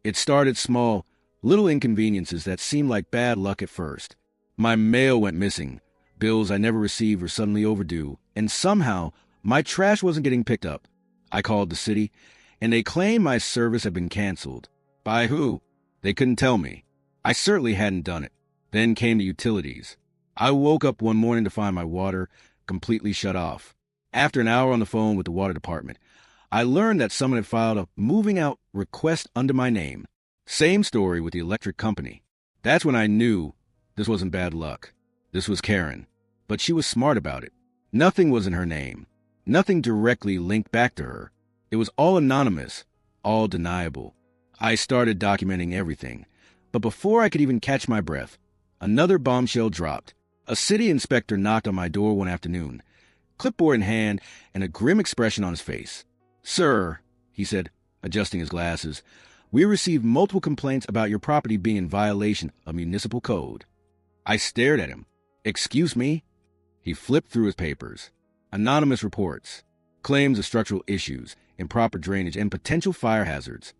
It started small, little inconveniences that seemed like bad luck at first. My mail went missing, bills I never received were suddenly overdue, and somehow my trash wasn't getting picked up. I called the city, and they claimed my service had been canceled. By who? They couldn't tell me. I certainly hadn't done it. Then came the utilities. I woke up one morning to find my water completely shut off. After an hour on the phone with the water department, I learned that someone had filed a moving out request under my name. Same story with the electric company. That's when I knew this wasn't bad luck. This was Karen. But she was smart about it. Nothing was in her name. Nothing directly linked back to her. It was all anonymous, all deniable. I started documenting everything. But before I could even catch my breath, another bombshell dropped. A city inspector knocked on my door one afternoon, clipboard in hand and a grim expression on his face. "Sir," he said, adjusting his glasses, "we received multiple complaints about your property being in violation of municipal code." I stared at him. "Excuse me?" He flipped through his papers. Anonymous reports, claims of structural issues, improper drainage, and potential fire hazards.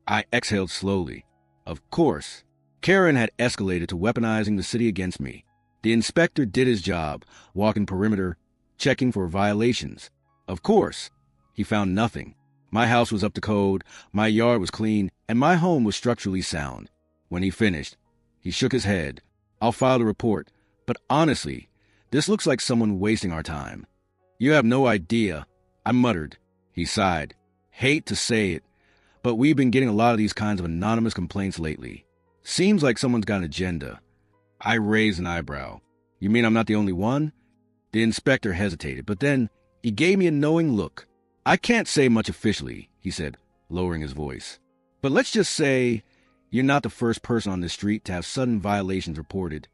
I exhaled slowly. Of course, Karen had escalated to weaponizing the city against me. The inspector did his job, walking perimeter, checking for violations. Of course, he found nothing. My house was up to code, my yard was clean, and my home was structurally sound. When he finished, he shook his head. "I'll file the report, but honestly, this looks like someone wasting our time." "You have no idea," I muttered. He sighed. "Hate to say it, but we've been getting a lot of these kinds of anonymous complaints lately. Seems like someone's got an agenda." I raised an eyebrow. "You mean I'm not the only one?" The inspector hesitated, but then he gave me a knowing look. "I can't say much officially," he said, lowering his voice. "But let's just say you're not the first person on the street to have sudden violations reported."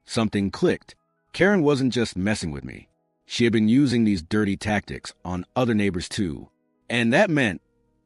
Something clicked. Karen wasn't just messing with me. She had been using these dirty tactics on other neighbors too. And that meant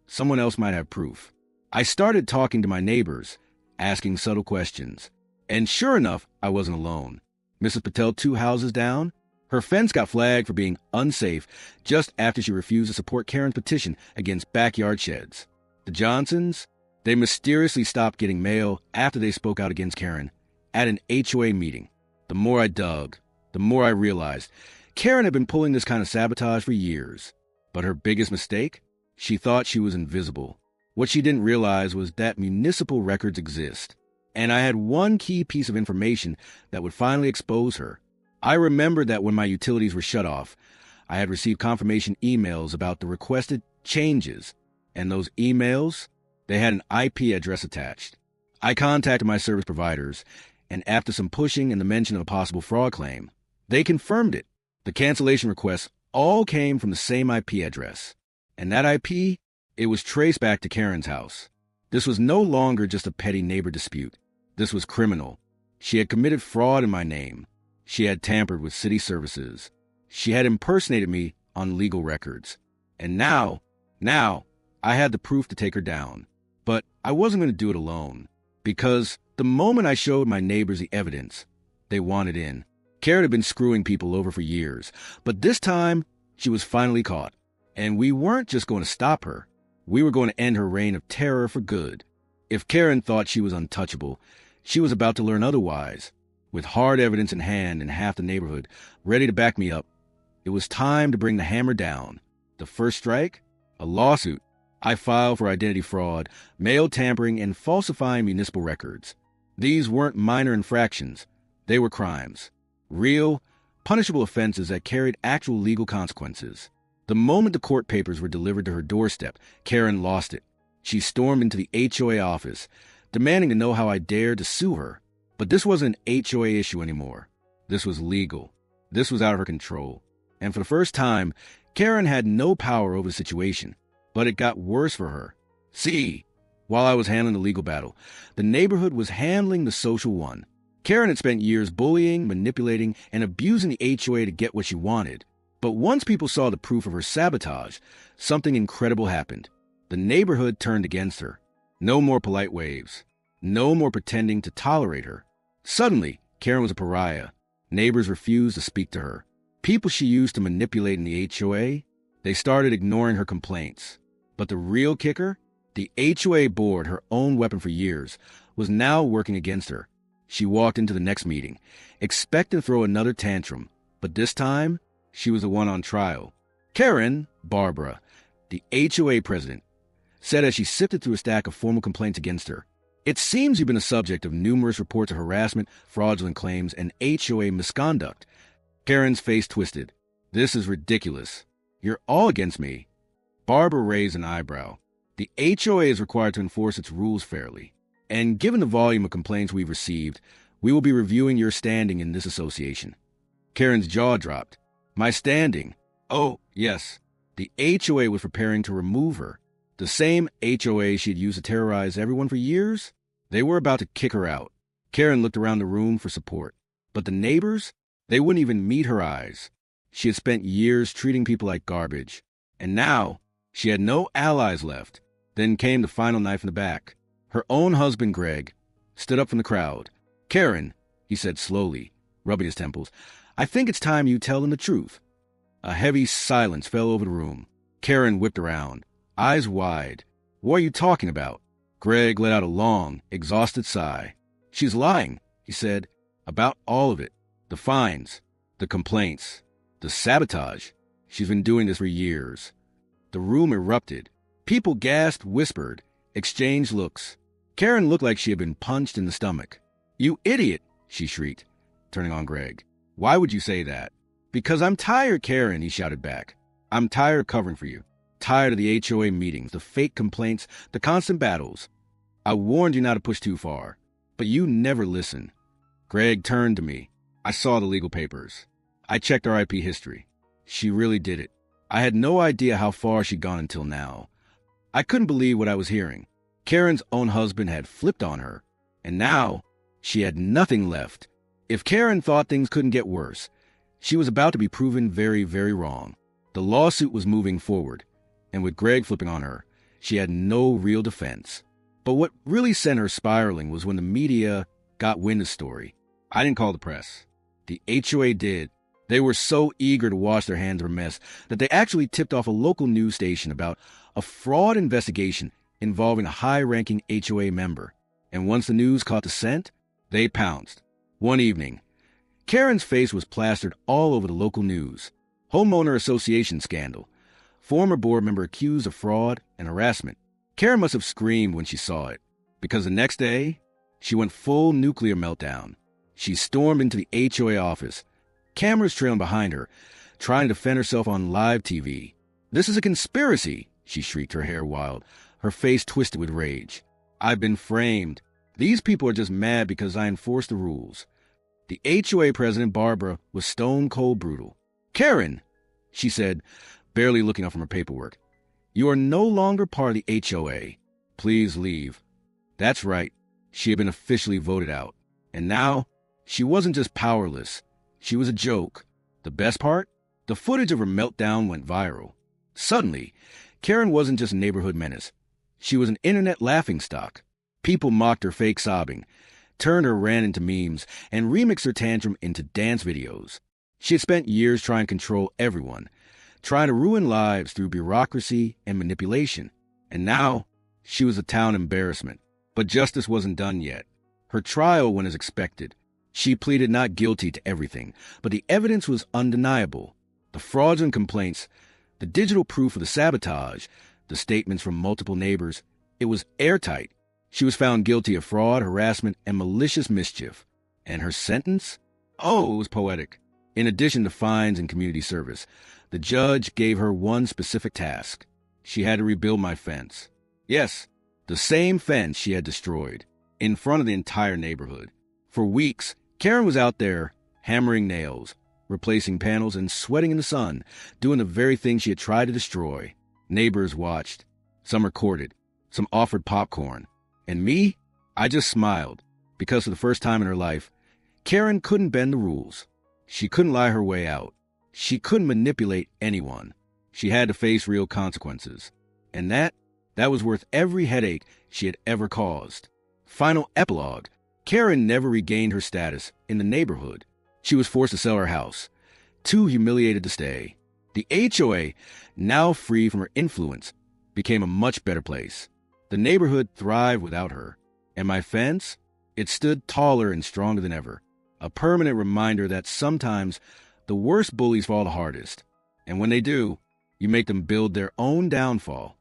someone else might have proof. I started talking to my neighbors, asking subtle questions. And sure enough, I wasn't alone. Mrs. Patel, 2 houses down, her fence got flagged for being unsafe just after she refused to support Karen's petition against backyard sheds. The Johnsons, they mysteriously stopped getting mail after they spoke out against Karen at an HOA meeting. The more I dug, the more I realized Karen had been pulling this kind of sabotage for years. But her biggest mistake? She thought she was invisible. What she didn't realize was that municipal records exist. And I had one key piece of information that would finally expose her. I remembered that when my utilities were shut off, I had received confirmation emails about the requested changes. And those emails, they had an IP address attached. I contacted my service providers, and after some pushing and the mention of a possible fraud claim, they confirmed it. The cancellation requests all came from the same IP address. And that IP, it was traced back to Karen's house. This was no longer just a petty neighbor dispute. This was criminal. She had committed fraud in my name. She had tampered with city services. She had impersonated me on legal records. And now, I had the proof to take her down. But I wasn't going to do it alone. Because the moment I showed my neighbors the evidence, they wanted in. Karen had been screwing people over for years. But this time, she was finally caught. And we weren't just going to stop her. We were going to end her reign of terror for good. If Karen thought she was untouchable, she was about to learn otherwise. With hard evidence in hand and half the neighborhood ready to back me up, it was time to bring the hammer down. The first strike? A lawsuit. I filed for identity fraud, mail tampering, and falsifying municipal records. These weren't minor infractions. They were crimes. Real, punishable offenses that carried actual legal consequences. The moment the court papers were delivered to her doorstep, Karen lost it. She stormed into the HOA office, demanding to know how I dared to sue her. But this wasn't an HOA issue anymore. This was legal. This was out of her control. And for the first time, Karen had no power over the situation. But it got worse for her. See, while I was handling the legal battle, the neighborhood was handling the social one. Karen had spent years bullying, manipulating, and abusing the HOA to get what she wanted. But once people saw the proof of her sabotage, something incredible happened. The neighborhood turned against her. No more polite waves. No more pretending to tolerate her. Suddenly, Karen was a pariah. Neighbors refused to speak to her. People she used to manipulate in the HOA, they started ignoring her complaints. But the real kicker? The HOA board, her own weapon for years, was now working against her. She walked into the next meeting, expecting to throw another tantrum, but this time, she was the one on trial. Karen, Barbara, the HOA president, said as she sifted through a stack of formal complaints against her, "It seems you've been the subject of numerous reports of harassment, fraudulent claims, and HOA misconduct." Karen's face twisted. "This is ridiculous. You're all against me." Barbara raised an eyebrow. "The HOA is required to enforce its rules fairly. And given the volume of complaints we've received, we will be reviewing your standing in this association." Karen's jaw dropped. "My standing? Oh, yes." The HOA was preparing to remove her. The same HOA she had used to terrorize everyone for years? They were about to kick her out. Karen looked around the room for support. But the neighbors? They wouldn't even meet her eyes. She had spent years treating people like garbage. And now, she had no allies left. Then came the final knife in the back. Her own husband, Greg, stood up from the crowd. "Karen," he said slowly, rubbing his temples, "I think it's time you tell them the truth." A heavy silence fell over the room. Karen whipped around, eyes wide. "What are you talking about?" Greg let out a long, exhausted sigh. "She's lying," he said, "about all of it. The fines, the complaints, the sabotage. She's been doing this for years." The room erupted. People gasped, whispered, exchanged looks. Karen looked like she had been punched in the stomach. "You idiot," she shrieked, turning on Greg. "Why would you say that?" "Because I'm tired, Karen," he shouted back. "I'm tired of covering for you. Tired of the HOA meetings, the fake complaints, the constant battles. I warned you not to push too far, but you never listen." Greg turned to me. "I saw the legal papers. I checked her IP history. She really did it. I had no idea how far she'd gone until now. I couldn't believe what I was hearing. Karen's own husband had flipped on her, and now she had nothing left. If Karen thought things couldn't get worse, she was about to be proven very, very wrong. The lawsuit was moving forward, and with Greg flipping on her, she had no real defense. But what really sent her spiraling was when the media got wind of the story. I didn't call the press. The HOA did. They were so eager to wash their hands of her mess that they actually tipped off a local news station about a fraud investigation involving a high-ranking HOA member. And once the news caught the scent, they pounced. One evening, Karen's face was plastered all over the local news. Homeowner Association scandal. Former board member accused of fraud and harassment. Karen must have screamed when she saw it, because the next day, she went full nuclear meltdown. She stormed into the HOA office, cameras trailing behind her, trying to defend herself on live TV. "This is a conspiracy," she shrieked, her hair wild, her face twisted with rage. "I've been framed. These people are just mad because I enforce the rules." The HOA president, Barbara, was stone-cold brutal. "Karen," she said, barely looking up from her paperwork, "you are no longer part of the HOA. Please leave." That's right. She had been officially voted out. And now, she wasn't just powerless. She was a joke. The best part? The footage of her meltdown went viral. Suddenly, Karen wasn't just a neighborhood menace. She was an internet laughingstock. People mocked her fake sobbing, turned her rant into memes, and remixed her tantrum into dance videos. She had spent years trying to control everyone, trying to ruin lives through bureaucracy and manipulation. And now, she was a town embarrassment. But justice wasn't done yet. Her trial went as expected. She pleaded not guilty to everything, but the evidence was undeniable. The fraudulent complaints, the digital proof of the sabotage, the statements from multiple neighbors, it was airtight. She was found guilty of fraud, harassment, and malicious mischief. And her sentence? Oh, it was poetic. In addition to fines and community service, the judge gave her one specific task. She had to rebuild my fence. Yes, the same fence she had destroyed, in front of the entire neighborhood. For weeks, Karen was out there, hammering nails, replacing panels, and sweating in the sun, doing the very thing she had tried to destroy. Neighbors watched. Some recorded. Some offered popcorn. And me? I just smiled, because for the first time in her life, Karen couldn't bend the rules. She couldn't lie her way out. She couldn't manipulate anyone. She had to face real consequences. And that was worth every headache she had ever caused. Final epilogue. Karen never regained her status in the neighborhood. She was forced to sell her house, too humiliated to stay. The HOA, now free from her influence, became a much better place. The neighborhood thrived without her, and my fence, it stood taller and stronger than ever, a permanent reminder that sometimes the worst bullies fall the hardest, and when they do, you make them build their own downfall.